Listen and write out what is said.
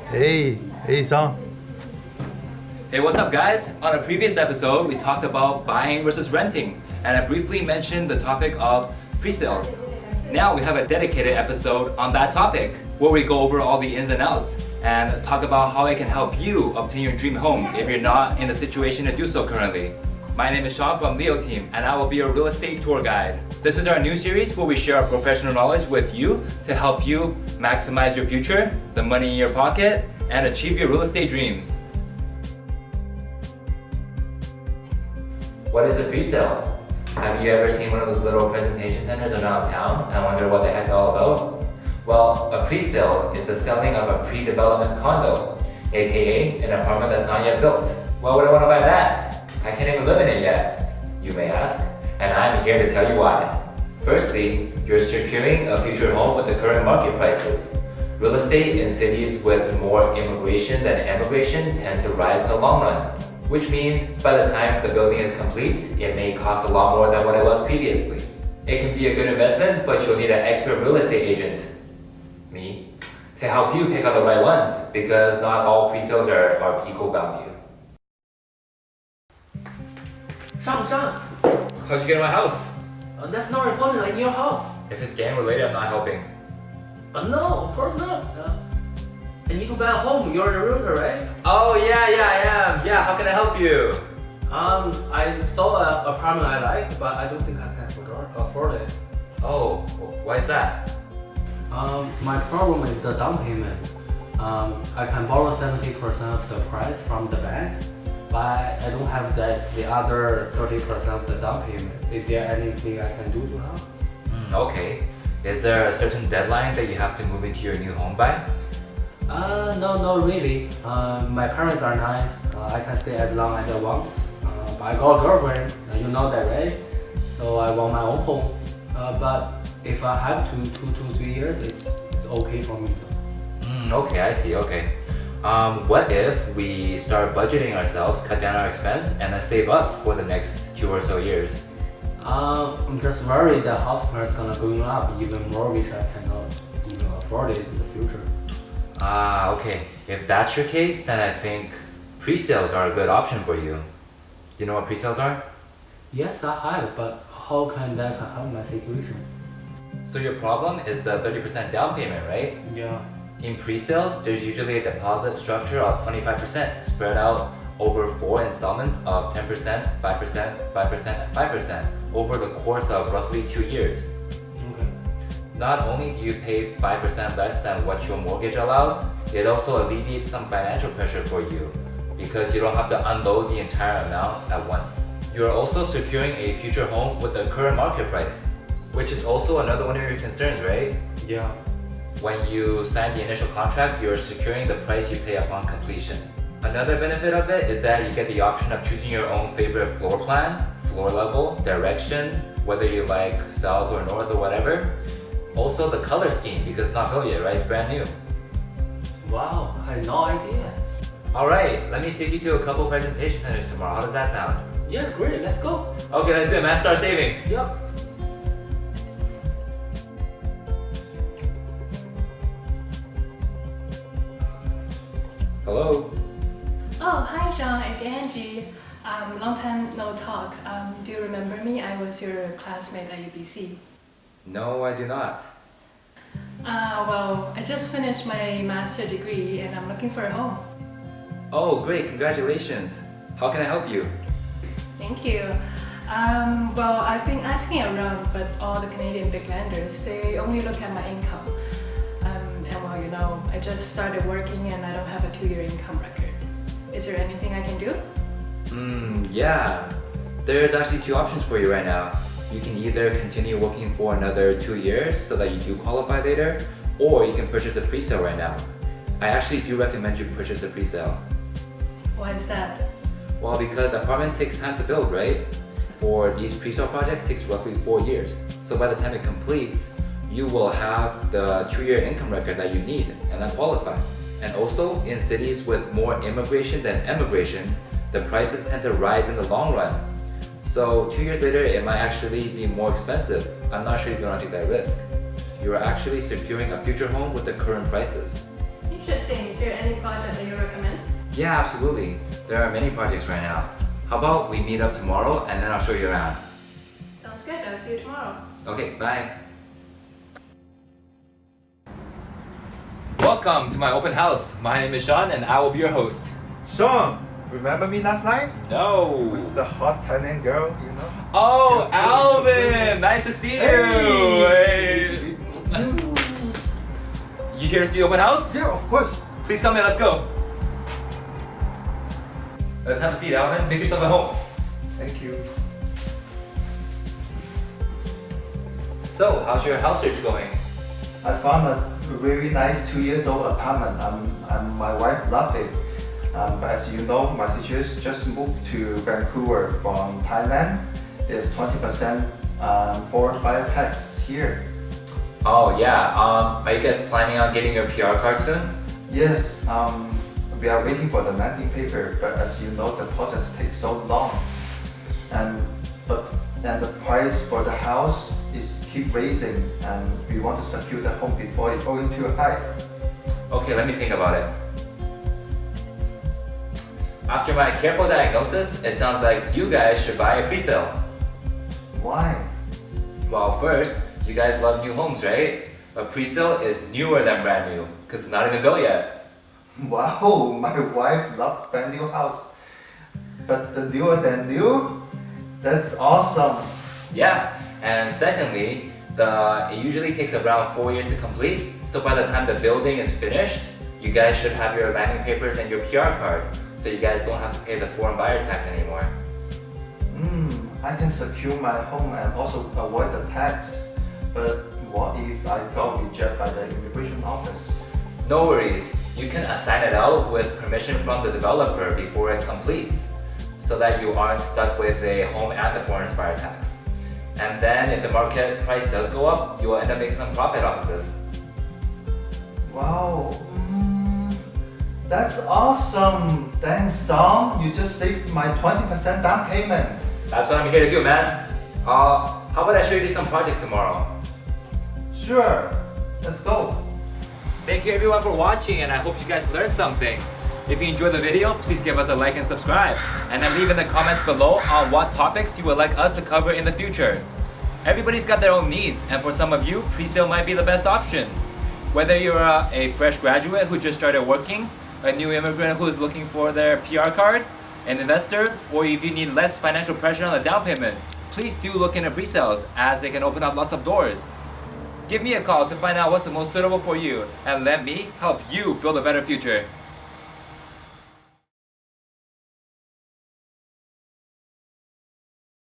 Hey, Shawn. Hey, what's up guys? On a previous episode, we talked about buying versus renting, and I briefly mentioned the topic of pre-sales. Now we have a dedicated episode on that topic, where we go over all the ins and outs and talk about how it can help you obtain your dream home if you're not in the situation to do so currently. My name is Shawn from Realty, and I will be your real estate tour guide. This is our new series where we share our professional knowledge with you to help you maximize your future, the money in your pocket, and achieve your real estate dreams. What is a pre-sale? Have you ever seen one of those little presentation centers around town and wonder what the heck they're all about? Well, a pre-sale is the selling of a pre-development condo, aka an apartment that's not yet built. Why would I want to buy that? I can't even live in it yet, you may ask, and I'm here to tell you why. Firstly, you're securing a future home with the current market prices. Real estate in cities with more immigration than emigration tend to rise in the long run, which means by the time the building is complete, it may cost a lot more than what it was previously. It can be a good investment, but you'll need an expert real estate agent, me, to help you pick out the right ones, because not all pre-sales are of equal value. Shawn, How'd you get in my house? that's not important. I need your help. If it's gang related, I'm not helping. No, of course not. I need to buy a home. You're the realtor, right? Oh yeah, I am. Yeah, how can I help you? I saw an apartment I like, but I don't think I can afford it. Oh, why is that? My problem is the down payment. I can borrow 70% of the price from the bank, but I don't have the other 30% of the down payment. Is there anything I can do to help? Okay. Is there a certain deadline that you have to move into your new home by? No, not really. My parents are nice. I can stay as long as I want. But I got a girlfriend, you know that, right? So I want my own home. But if I have to 2 to 3 years, it's okay for me. Okay, I see, okay. What if we start budgeting ourselves, cut down our expense, and then save up for the next 2 or so years? I'm just worried the house price is gonna go up even more, which I cannot even afford it in the future. Okay. If that's your case, then I think pre-sales are a good option for you. Do you know what pre-sales are? Yes, I have, but how can that help my situation? So your problem is the 30% down payment, right? Yeah. In pre-sales, there's usually a deposit structure of 25% spread out over 4 installments of 10%, 5%, 5%, and 5% over the course of roughly 2 years. Okay. Not only do you pay 5% less than what your mortgage allows, it also alleviates some financial pressure for you because you don't have to unload the entire amount at once. You're also securing a future home with the current market price, which is also another one of your concerns, right? Yeah. When you sign the initial contract, you're securing the price you pay upon completion. Another benefit of it is that you get the option of choosing your own favorite floor plan, floor level, direction, whether you like south or north or whatever. Also the color scheme, because it's not built yet, right? It's brand new. Wow, I had no idea. Alright, let me take you to a couple presentation centers tomorrow. How does that sound? Yeah, great, let's go. Okay, let's do it, man. Start saving. Yep. Hello? Oh, hi Shawn, it's Angie. Long time no talk. Do you remember me? I was your classmate at UBC. No, I do not. Well, I just finished my master's degree and I'm looking for a home. Oh, great. Congratulations. How can I help you? Thank you. Well, I've been asking around, but all the Canadian big lenders, they only look at my income. And well, you know, I just started working and I don't have a 2-year income record. Is there anything I can do? Yeah. There's actually 2 options for you right now. You can either continue working for another 2 years so that you do qualify later, or you can purchase a pre-sale right now. I actually do recommend you purchase a pre-sale. Why is that? Well, because apartment takes time to build, right? For these pre-sale projects, it takes roughly 4 years. So by the time it completes, you will have the 2-year income record that you need and then qualify. And also, in cities with more immigration than emigration, the prices tend to rise in the long run. So 2 years later, it might actually be more expensive. I'm not sure if you want to take that risk. You're actually securing a future home with the current prices. Interesting. investing, is there any project that you recommend? Yeah, absolutely. There are many projects right now. How about we meet up tomorrow and then I'll show you around. Sounds good. I'll see you tomorrow. Okay, bye. Welcome to my open house. My name is Shawn and I will be your host. Shawn, remember me last night? No. With the hot Thailand girl, you know? Oh, Alvin! Nice to see you! Hey. You here to see the open house? Yeah, of course. Please come in, let's go. Let's have a seat, Alvin. Make yourself at home. Thank you. So, how's your house search going? I found a very nice 2-year-old apartment. And my wife loved it. But as you know, my situation just moved to Vancouver from Thailand. There's 20% foreign buyer tax here. Oh yeah, are you guys planning on getting your PR card soon? Yes, we are waiting for the landing paper, but as you know, the process takes so long. And the price for the house is keep raising, and we want to secure the home before it going too high. Okay, let me think about it. After my careful diagnosis, it sounds like you guys should buy a pre-sale. Why? Well, first, you guys love new homes, right? A pre-sale is newer than brand new, because it's not even built yet. Wow, my wife loved brand new house. But the newer than new? That's awesome. Yeah, and secondly, it usually takes around 4 years to complete, so by the time the building is finished, you guys should have your landing papers and your PR card, so you guys don't have to pay the foreign buyer tax anymore. I can secure my home and also avoid the tax. But what if I got rejected by the immigration office? No worries, you can assign it out with permission from the developer before it completes, so that you aren't stuck with a home and the foreign buyer tax. And then if the market price does go up, you will end up making some profit off of this. Wow, that's awesome. Thanks, Sam. You just saved my 20% down payment. That's what I'm here to do, man. How about I show you some projects tomorrow? Sure, let's go. Thank you everyone for watching, and I hope you guys learned something. If you enjoyed the video, please give us a like and subscribe. And then leave in the comments below on what topics you would like us to cover in the future. Everybody's got their own needs, and for some of you, pre-sale might be the best option. Whether you're a fresh graduate who just started working, a new immigrant who is looking for their PR card, an investor, or if you need less financial pressure on the down payment, please do look into pre-sales as they can open up lots of doors. Give me a call to find out what's the most suitable for you, and let me help you build a better future.